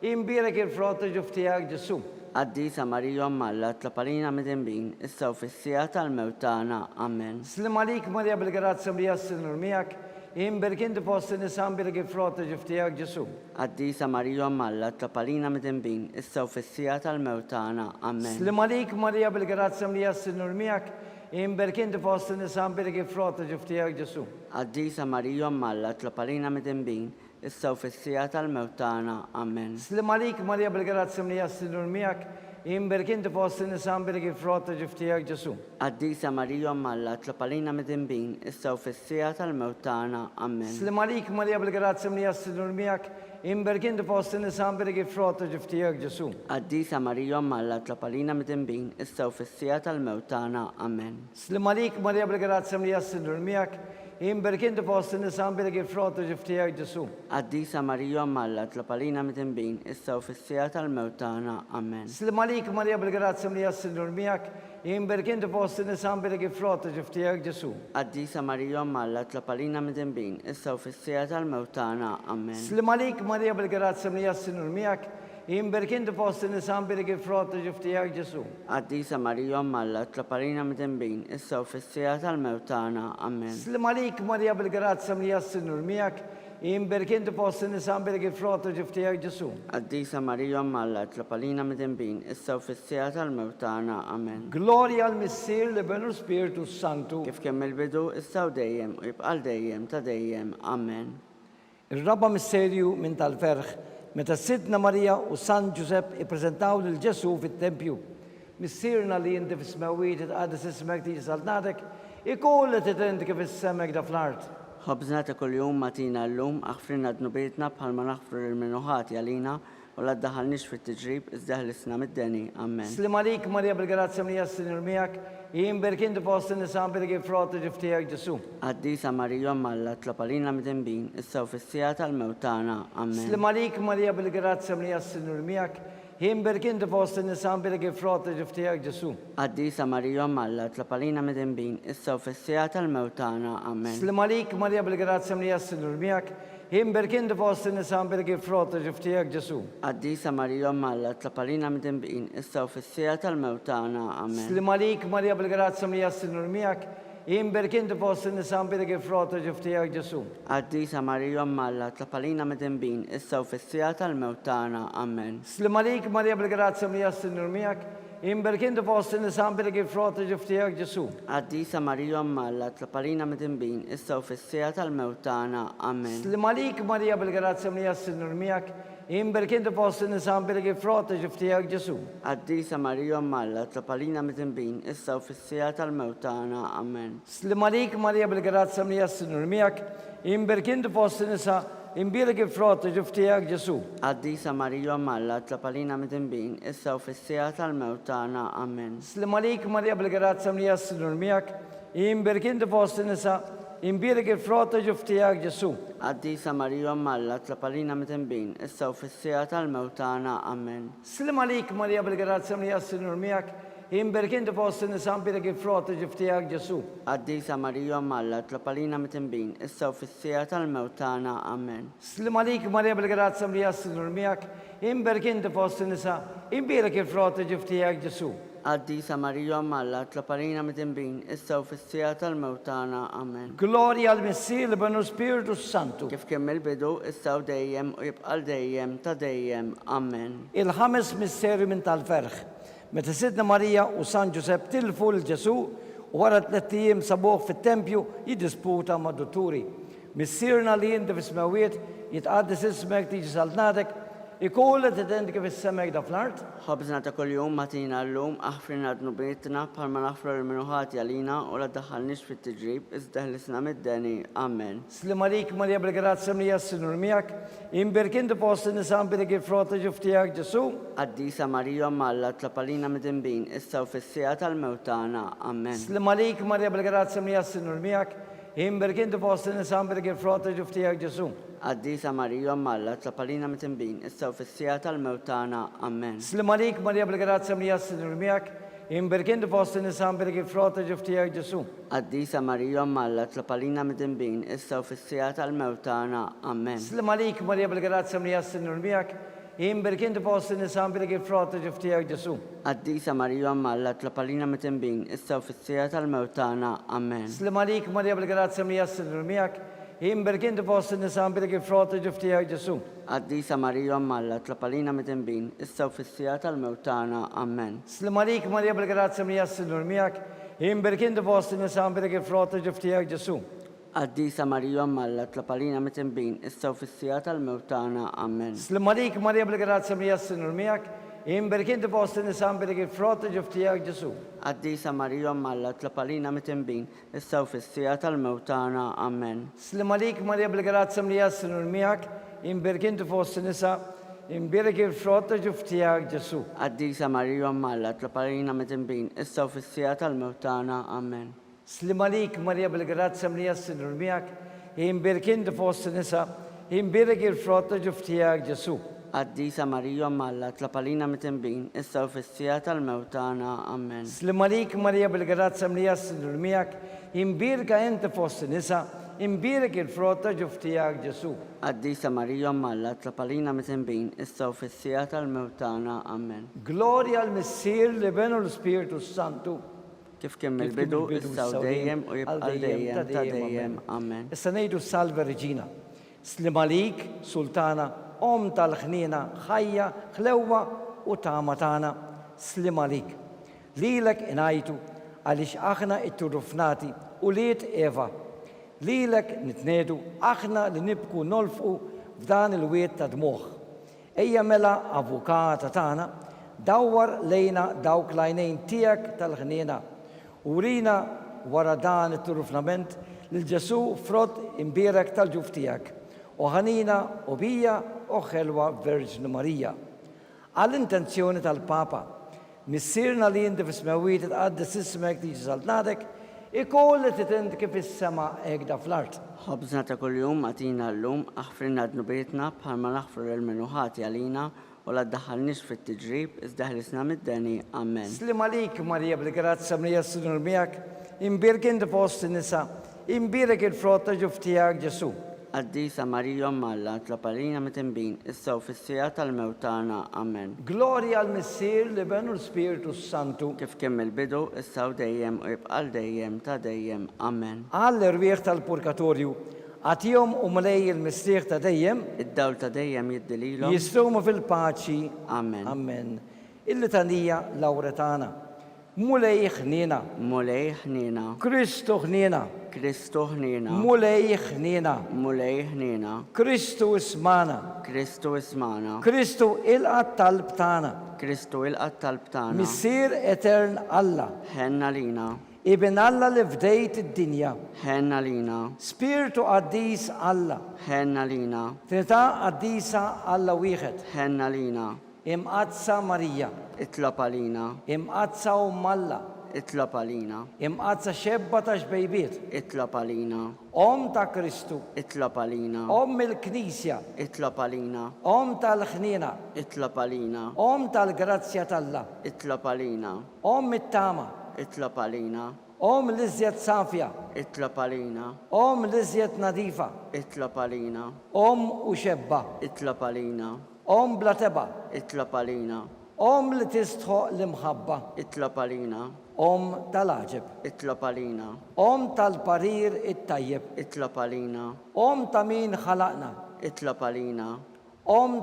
Speaker 2: imbirek il-frott ġuftijak Ġesu.
Speaker 3: Qaddisa Marija Alla tlapalina mitimbin issa u fis-sija tal-mewtana. Amen.
Speaker 2: Slim għalik Marija bil-grazza mnija s-sinur miegħek imberkin fost nisa imbirek il-frott ġuftijak Ġesu.
Speaker 3: Qaddisa Marija Alla tlapalina mitimbin issa u fis-sija tal-mewtana. Amen.
Speaker 2: Slim għalik Marija bil-grazza mnija s-sinur miegħek imberkin fost nisa imbirek il-frott ġuftijak Ġesu.
Speaker 3: Qaddisa Marija Alla tlapalina mitimbin issa u fis-sija tal-mewtana. Amen.
Speaker 2: Slim għalik Marija bil-grazza mnija s-sinur miegħek imberkin fost nisa imbirek il-frott ġuftijak Ġesu.
Speaker 3: Qaddisa Marija Alla tlapalina mitimbin issa u fis-sija tal-mewtana. Amen.
Speaker 2: Slim għalik Marija bil-grazza mnija s-sinur miegħek imberkin fost nisa imbirek il-frott ġuftijak Ġesu.
Speaker 3: Qaddisa Marija Alla tlapalina mitimbin issa u fis-sija tal-mewtana. Amen.
Speaker 2: Slim għalik Marija bil-grazza mnija s-sinur miegħek imberkin fost nisa imbirek il-frott ġuftijak Ġesu.
Speaker 3: Qaddisa Marija Alla tlapalina mitimbin issa u fis-sija tal-mewtana. Amen.
Speaker 2: Slim għalik Marija bil-grazza mnija s-sinur miegħek imberkin fost nisa imbirek il-frott ġuftijak Ġesu.
Speaker 3: Qaddisa Marija Alla tlapalina mitimbin issa u fis-sija tal-mewtana. Amen.
Speaker 2: Slim għalik Marija bil-grazza mnija s-sinur miegħek imberkin fost nisa imbirek il-frott ġuftijak Ġesu.
Speaker 3: Qaddisa Marija Alla tlapalina mitimbin issa u fis-sija tal-mewtana. Amen.
Speaker 2: Slim għalik Marija bil-grazza mnija s-sinur miegħek imberkin fost nisa imbirek il-frott ġuftijak Ġesu.
Speaker 3: Qaddisa Marija Alla tlapalina mitimbin issa u fis-sija tal-mewtana. Amen.
Speaker 2: Gloria al-Missier li benu l-Spiritu Santu.
Speaker 3: Kif kien mill-bidu issa u dejjem u jibqal dejjem ta' dejjem. Amen.
Speaker 2: Ir-raba misterju minn tal-ferħ meta Sidna Marija u San Ġusepp ippreżentaw lil Ġesu fit-tempju. Missierna li inti fis-smawiet itqaddes ismek tiġi saltnatek, ikoll titend kif is-semek da fl-art.
Speaker 3: ħobżna ta' kuljum matina l-lum aħfrinna d-nubietna bħalma naħfru l-minuħati għalina u la ddaħħalniex fit-tiġrib iżda ħlisna mid-deni. Amen.
Speaker 2: Slim għalik Marija bil-grazza mnija s-sinur miegħek imberkin fost nisa imbirek il-frott ġuftijak Ġesu.
Speaker 3: Qaddisa Marija Alla tlapalina mitimbin issa u fis-sija tal-mewtana. Amen.
Speaker 2: Slim għalik Marija bil-grazza mnija s-sinur miegħek himberg inte fost nisa birgi frata ġiftijak Ġesu.
Speaker 3: Qaddisa Marija Malla, tlapalina midinbin, issa u fissija tal-mewtana. Amen.
Speaker 2: Slimalik Marija bil-grazzja mli jassinur miak, himberg inte fost nisa birgi frata ġiftijak Ġesu.
Speaker 3: Qaddisa Marija Malla, tlapalina midinbin, issa u fissija tal-mewtana. Amen.
Speaker 2: Slimalik Marija bil-grazzja mli jassinur miak, himberg inte fost nisa birgi frata ġiftijak Ġesu.
Speaker 3: Qaddisa Marija Malla, tlapalina midinbin, issa u fissija tal-mewtana. Amen.
Speaker 2: Slimalik Marija bil-grazzja mli jassinur miak, himberg inte fost nisa birgi frata ġiftijak Ġesu.
Speaker 3: Qaddisa Marija Malla, tlapalina midinbin, issa u fissija tal-mewtana. Amen.
Speaker 2: Slimalik Marija bil-grazzja mli jassinur miak, himberg inte fost nisa birgi frata ġiftijak Ġesu.
Speaker 3: Qaddisa Marija Malla, tlapalina midinbin, issa u fissija tal-mewtana. Amen.
Speaker 2: Slimalik Marija bil-grazzja mli jassinur miak, himberg inte fost nisa birgi frata ġiftijak Ġesu.
Speaker 3: Qaddisa Marija Malla, tlapalina midinbin, issa u fissija tal-mewtana. Amen.
Speaker 2: Slimalik Marija bil-grazzja mli jassinur miak, himberg inte fost nisa birgi frata ġiftijak Ġesu.
Speaker 3: Qaddisa Marija Malla, tlapalina midinbin, issa u fissija tal-mewtana. Amen.
Speaker 2: Slimalik Marija bil-grazzja mli jassinur miak, himberg inte fost nisa birgi frata ġiftijak Ġesu.
Speaker 3: Qaddisa Marija Malla, tlapalina midinbin, issa u fissija tal-mewtana. Amen.
Speaker 2: Slimalik Marija bil-grazzja mli jassinur miak, himberg inte fost nisa birgi frata ġiftijak Ġesu.
Speaker 3: Qaddisa Marija Malla, tlapalina midinbin, issa u fissija tal-mewtana. Amen.
Speaker 2: Gloria al Missir l-Benu Spiritu Santu.
Speaker 3: Kif kemm il-bidu, issa u dejjem u jibqal dejjem ta' dejjem. Amen.
Speaker 2: Il-ħames misseri minn tal-ferħ. Meta Sidna Marija u San Ġusep tilfu l-Ġesu u wara 3 ijiem sabuh fit-tempju jiddisputa ma' dotturi. Missirna li jinti fis-smawiet jitqaddis ismek tiġi saltnatek ikolla t-identika fis-semek da fl-art.
Speaker 3: Ħobżna ta' kuljum matina l-lum, aħfrina d-nubietna bħalma naħfru l-minuħati għalina u la daħħalniex fit-tiġrib, iżda ħlisna mid-deni. Amen.
Speaker 2: Slimalik Marija bil-grazzja mli jassinur miak, himberg inte fost nisa birgi frata ġiftijak Ġesu.
Speaker 3: Qaddisa Marija Malla, tlapalina midinbin, issa u fissija tal-mewtana. Amen.
Speaker 2: Slimalik Marija bil-grazzja mli jassinur miak, himberg inte fost nisa birgi frata ġiftijak Ġesu.
Speaker 3: Qaddisa Marija Malla, tlapalina midinbin, issa u fissija tal-mewtana. Amen.
Speaker 2: Slimalik Marija bil-grazzja mli jassinur miak, himberg inte fost nisa birgi frata ġiftijak Ġesu.
Speaker 3: Qaddisa Marija Malla, tlapalina midinbin, issa u fissija tal-mewtana. Amen.
Speaker 2: Slimalik Marija bil-grazzja mli jassinur miak, himberg inte fost nisa birgi frata ġiftijak Ġesu.
Speaker 3: Qaddisa Marija Malla, tlapalina midinbin, issa u fissija tal-mewtana. Amen.
Speaker 2: Slimalik Marija bil-grazzja mli jassinur miak, himberg inte fost nisa birgi frata ġiftijak Ġesu.
Speaker 3: Qaddisa Marija Malla, tlapalina midinbin, issa u fissija tal-mewtana. Amen.
Speaker 2: Slimalik Marija bil-grazzja mli jassinur miak, himberg inte fost nisa birgi frata ġiftijak Ġesu.
Speaker 3: Qaddisa Marija Malla, tlapalina midinbin, issa u fissija tal-mewtana. Amen.
Speaker 2: Slimalik Marija bil-grazzja mli jassinur miak, himberg inte fost nisa birgi frata ġiftijak Ġesu.
Speaker 3: Qaddisa Marija Malla, tlapalina midinbin, issa u fissija tal-mewtana. Amen.
Speaker 2: Slimalik Marija bil-grazzja mli jassinur miak, himberg inte fost nisa birgi frata ġiftijak Ġesu.
Speaker 3: Qaddisa Marija Malla, tlapalina midinbin, issa u fissija tal-mewtana. Amen.
Speaker 2: Slimalik Marija bil-grazzja mli jassinur miak, himberg inte fost nisa birgi frata ġiftijak Ġesu.
Speaker 3: Qaddisa Marija Malla, tlapalina midinbin, issa u fissija tal-mewtana. Amen.
Speaker 2: Slimalik Marija bil-grazzja mli jassinur miak, himberga inte fost nisa birgi frata ġiftijak Ġesu.
Speaker 3: Qaddisa Marija Malla, tlapalina midinbin, issa u fissija tal-mewtana. Amen.
Speaker 2: Gloria al Missir l-Benu l-Spiritu Santu.
Speaker 3: Kif kemm il-bidu, issa u dejjem u jibqal dejjem ta' dejjem. Amen.
Speaker 2: Issa ngħidu Salve Reġina. Slimalik, Sultana, Om tal-ħnina, ħajja, ħlewwa u tama tagħna. Slimalik. Lilek inajtu għaliex aħna it-turrufnati u liet Eva. Lilek nitnedu aħna li nibku nolfqu f'dan il-wiet ta' dmuħ. Ejja mela avukata tagħna dawwar lejna dawk l-għajnejn tiegħek tal-ħnina. Urina wara dan it-turrufnament lil Ġesu frott imbierek tal-ġuf tiegħek. U ħanina u bija u ħelwa Verġnu Marija. Għall-intenzjoni tal-Papa, missirna li jinti fis-smawiet tqaddis ismek tiġi saltnatek, ikolli titend kif is-sema hekk fl-art.
Speaker 3: Ħobżna ta' kuljum għatina l-lum, aħfrinna d-nubietna bħalma naħfru l-minuħati għalina ولا تدخلنيش في التجريب إذ ħlisna mid-deni. Amen.
Speaker 2: Slim għalik, Marija, bil-grazza mrija s-sunur miegħek, imbirk inti fost in-nisa, imbirek il-frott ta' ġuf tiegħek Ġesu.
Speaker 3: Qaddisa Marija Malla, tlob għalina mitinbin, issa u fis-sija tal-mewt tagħna. Amen.
Speaker 2: Glorja għal Missier li benu l-Spiritu Santu.
Speaker 3: Kif kemm il-bidu, issa u dejjem u jibqa' dejjem ta' dejjem. Amen.
Speaker 2: Għall-irwieħ tal-purgatorju, għatihom u mlej il-mistrieħ ta' dejjem,
Speaker 3: Id-dawl ta' dejjem jiddililhom.
Speaker 2: jistrumu fil-paċi.
Speaker 3: Amen.
Speaker 2: Amen. Il-litanija Lawretana. Mulej ħnina.
Speaker 3: Mulej ħnina,
Speaker 2: Kristu ħnina.
Speaker 3: Kristu ħnina,
Speaker 2: Mulej ħnina.
Speaker 3: mulej ħnina,
Speaker 2: Kristu ismana.
Speaker 3: Kristu ismana,
Speaker 2: Kristu il-qat tal-btana.
Speaker 3: Kristu il-qatt tal-btana.
Speaker 2: Missir etern Alla.
Speaker 3: Ħenna lina,
Speaker 2: Ibn Alla li fdejt id-dinja.
Speaker 3: ħenna lina,
Speaker 2: Spiritu qaddis Alla.
Speaker 3: ħenna lina,
Speaker 2: Trinità qaddisa Alla wieħed.
Speaker 3: ħenna lina,
Speaker 2: Imqazza Marija.
Speaker 3: itlob għalina,
Speaker 2: Imqazza Alla.
Speaker 3: itlob għalina,
Speaker 2: Imqazza xebba ta' xbejbiet.
Speaker 3: itlob għalina,
Speaker 2: Ta' Kristu.
Speaker 3: itlob għalina,
Speaker 2: Il-Knisja.
Speaker 3: itlob għalina,
Speaker 2: Tal-ħnina.
Speaker 3: itlob għalina,
Speaker 2: Tal-grazzja talla.
Speaker 3: itlob għalina,
Speaker 2: It-tama.
Speaker 3: itlob għalina,
Speaker 2: L-iżjed safja.
Speaker 3: itlob għalina,
Speaker 2: L-iżjed nadifa.
Speaker 3: itlob għalina,
Speaker 2: U xebba.
Speaker 3: itlob għalina,
Speaker 2: Bla teba.
Speaker 3: itlob għalina,
Speaker 2: Li tistħoq l-imħabba.
Speaker 3: itlob għalina,
Speaker 2: Tal-aġeb.
Speaker 3: itlob għalina,
Speaker 2: Tal-parir it-tajjeb.
Speaker 3: itlob għalina,
Speaker 2: Ta' min ħalaqna.
Speaker 3: itlob għalina,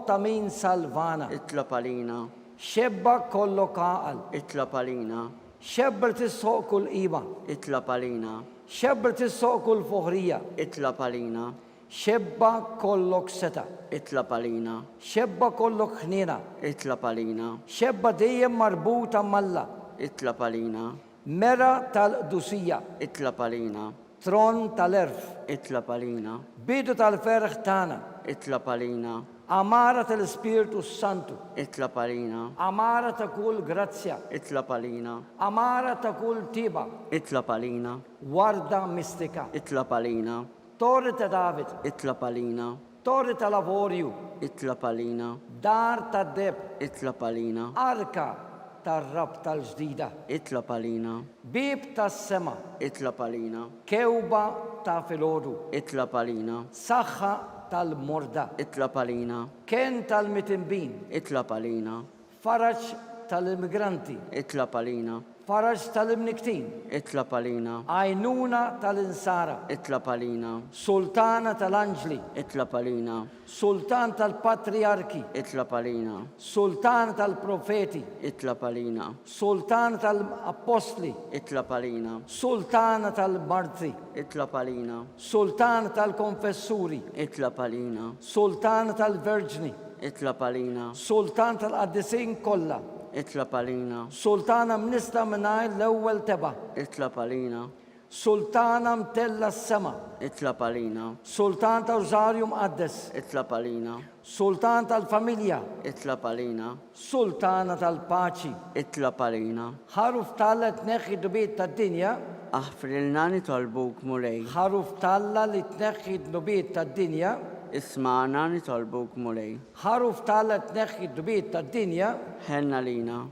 Speaker 2: Ta' min salvana.
Speaker 3: itlob għalina,
Speaker 2: Xebba kollok għaqal.
Speaker 3: itlob għalina,
Speaker 2: Xebba tistħoq kull qima.
Speaker 3: itlob għalina,
Speaker 2: Xebba tistħoq kull fuħrija.
Speaker 3: itlob għalina,
Speaker 2: Xebba kollok seta.
Speaker 3: itlob għalina,
Speaker 2: Xebba kollok ħnina.
Speaker 3: itlob għalina,
Speaker 2: Xebba dejjem marbuta malla.
Speaker 3: itlob għalina,
Speaker 2: Mera tal-dusija.
Speaker 3: itlob għalina,
Speaker 2: Tron tal-erf.
Speaker 3: itlob għalina,
Speaker 2: Bidu tal-ferħ tana.
Speaker 3: itlob għalina,
Speaker 2: Amara tal-Spiritu Santu.
Speaker 3: itlob għalina,
Speaker 2: Amara ta' kull grazzja.
Speaker 3: itlob għalina,
Speaker 2: Amara ta' kull tiba.
Speaker 3: itlob għalina,
Speaker 2: Warda mistika.
Speaker 3: itlob għalina,
Speaker 2: Torri ta' David.
Speaker 3: itlob għalina,
Speaker 2: Torri ta' lavorju.
Speaker 3: itlob għalina,
Speaker 2: Dar ta' deb.
Speaker 3: itlob għalina,
Speaker 2: Arka ta' rab tal-ġdida.
Speaker 3: itlob għalina,
Speaker 2: Bib ta' sema.
Speaker 3: itlob għalina,
Speaker 2: Kewba ta' filodu.
Speaker 3: itlob għalina,
Speaker 2: Saħħa tal-morda.
Speaker 3: itlob għalina,
Speaker 2: Ken tal-mitimbin.
Speaker 3: itlob għalina,
Speaker 2: Faraġ tal-immigranti.
Speaker 3: itlob għalina,
Speaker 2: Faraġ tal-imniktin.
Speaker 3: itlob għalina,
Speaker 2: Għajnuna tal-insara.
Speaker 3: itlob għalina,
Speaker 2: Sultana tal-anġli.
Speaker 3: itlob għalina,
Speaker 2: Sultan tal-patriarki.
Speaker 3: itlob għalina,
Speaker 2: Sultan tal-profeti.
Speaker 3: itlob għalina,
Speaker 2: Sultan tal-apostli.
Speaker 3: itlob għalina,
Speaker 2: Sultana tal-martri.
Speaker 3: itlob għalina,
Speaker 2: Sultan tal-konfessuri.
Speaker 3: itlob għalina,
Speaker 2: Sultan tal-verġni.
Speaker 3: itlob għalina,
Speaker 2: Sultan tal-qaddisin kollha.
Speaker 3: itlob għalina,
Speaker 2: Sultana mnista minnaj l-ewwel teba.
Speaker 3: itlob għalina,
Speaker 2: Sultana mtella s-sema.
Speaker 3: itlob għalina,
Speaker 2: Sultan tal-Użarju mqaddes.
Speaker 3: itlob għalina,
Speaker 2: Sultan tal-familja.
Speaker 3: itlob għalina,
Speaker 2: Sultana tal-paċi.
Speaker 3: itlob għalina,
Speaker 2: Ħaruf talla tneħħi d-dubiet tad-dinja.
Speaker 3: aħfrilna nitolbuk mulej,
Speaker 2: Ħaruf talla li tneħħi d-dubiet tad-dinja.
Speaker 3: ismana nitolbuk mulej,
Speaker 2: Ħaruf talla tneħħi d-dubiet tad-dinja.
Speaker 3: ħenna lina,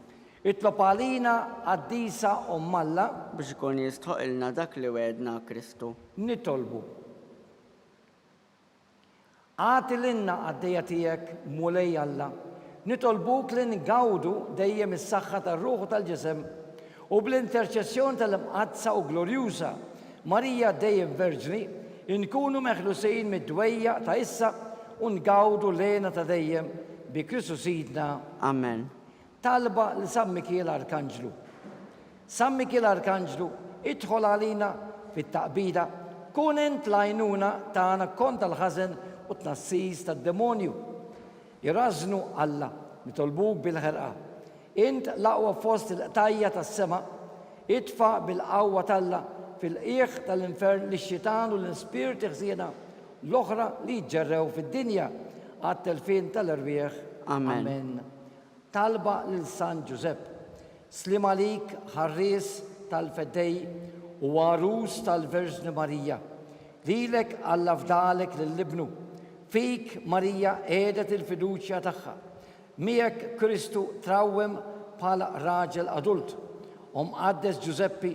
Speaker 2: Itlob għalina għaddisa Malla
Speaker 3: biex ikun jistħoq ilna dak li wedna Kristu.
Speaker 2: nitolbu. Għati l-inna għaddejja tijek mulej Alla. Nitolbuk li ngawdu dejjem is-saħħa tar-ruħu tal-ġisem u bl-interċessjon tal-imqazza u glorjuża Marija dejjem Verġni inkunu meħlusejn mid-dwejja ta' issa u ngawdu lejna ta' dejjem bi Kristu Sidna.
Speaker 3: Amen.
Speaker 2: Talba li San Mikiel Arkanġlu. San Mikiel Arkanġlu idħol għalina fit-taqbida kun int lajnuna tagħna kont tal-ħażen u tnassis tad-demonju. Irrażnu Alla, nitolbuk bil-ħerqa. Int laqwa fost il-qtajja tas-sema, idfa bil-qawwa talla fil-qiegħ tal-infern li x-xitan u l-ispirti ħsiena l-oħra li jġerrew fid-dinja għat-telfin tal-irwieħ.
Speaker 3: Amen.
Speaker 2: Talba lil San Giusepp, slim għalik ħarris tal-fedej u għarus tal-Verġni Marija, lilek għall-afdalek lill-libnu, fik Marija edet il-fiduċja tagħha, Miegħek Kristu trawwem bħala raġel adult. Mqaddes Giuseppi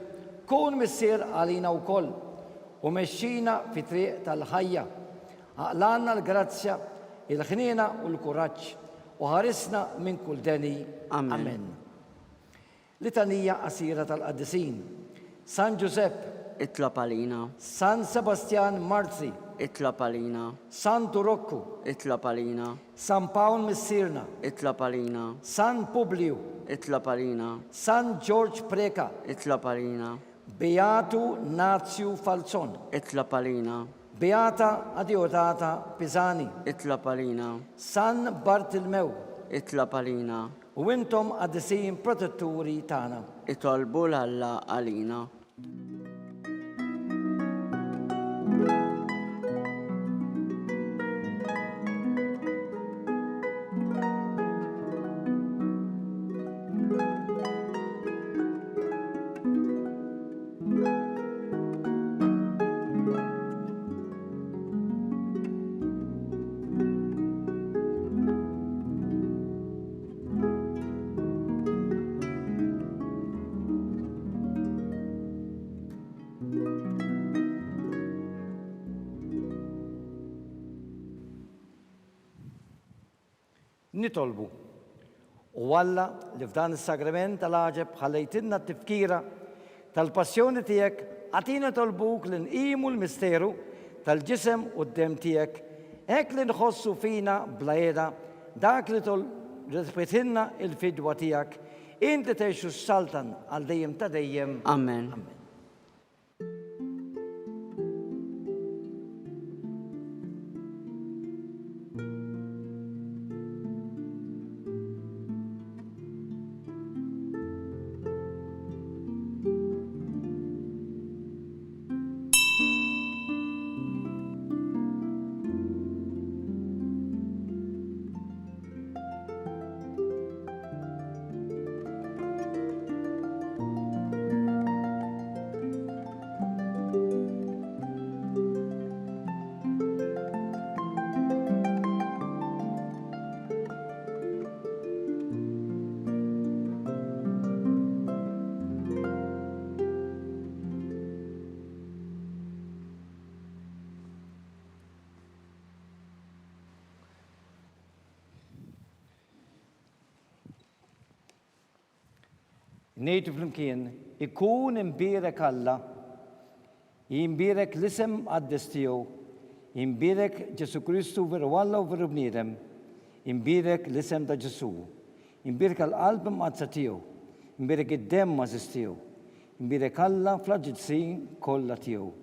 Speaker 2: kun missier għalina wkoll u mexxina fi triq tal-ħajja. Aqlanna l-grazzja, il-ħniena u l-kuraġġ u ħarisna minn kull deni. Amen. Litanija qasira tal-qaddisin. San Giuseppe,
Speaker 3: Itlob għalina.
Speaker 2: San Sebastian Marzi,
Speaker 3: Itlob għalina.
Speaker 2: San Turokku,
Speaker 3: Itlob għalina.
Speaker 2: San Pawl Missirna,
Speaker 3: Itlob għalina.
Speaker 2: San Publiu,
Speaker 3: Itlob għalina.
Speaker 2: San George Preka,
Speaker 3: Itlob għalina.
Speaker 2: Beatu Nazio Falzon,
Speaker 3: Itlob għalina.
Speaker 2: Beata Adiotata Pisani,
Speaker 3: Itlob għalina.
Speaker 2: San Bartilmew,
Speaker 3: Itlob għalina.
Speaker 2: u intom qaddisin protetturi tagħna.
Speaker 3: Itolbu l-Alla għalina.
Speaker 2: Nitolbu. U Alla li f'dan is-sagrament tal-għaġeb ħallejtinna t-tifkira tal-passjoni tiegħek għatina tolbuk li nqimu l-misteru tal-ġisem u d-dem tiegħek hekk li nħossu fina blajeda dak li tolbitħinna il-fidwa tiegħek inti tgħixu s-saltan għal dejjem ta' dejjem.
Speaker 3: Amen.
Speaker 2: Nejtu flimkien, ikun imbirek Alla, jimbirek l-isem għaddis tiegħu, jimbirek Ġesu Kristu veru Alla u veru bniedem, jimbirek l-isem ta' Ġesu, jimbirek għal-qalb mqazza tiegħu, jimbirek id-dem mażis tiegħu, jimbirek Alla fl-ġidsin kollha tiegħu.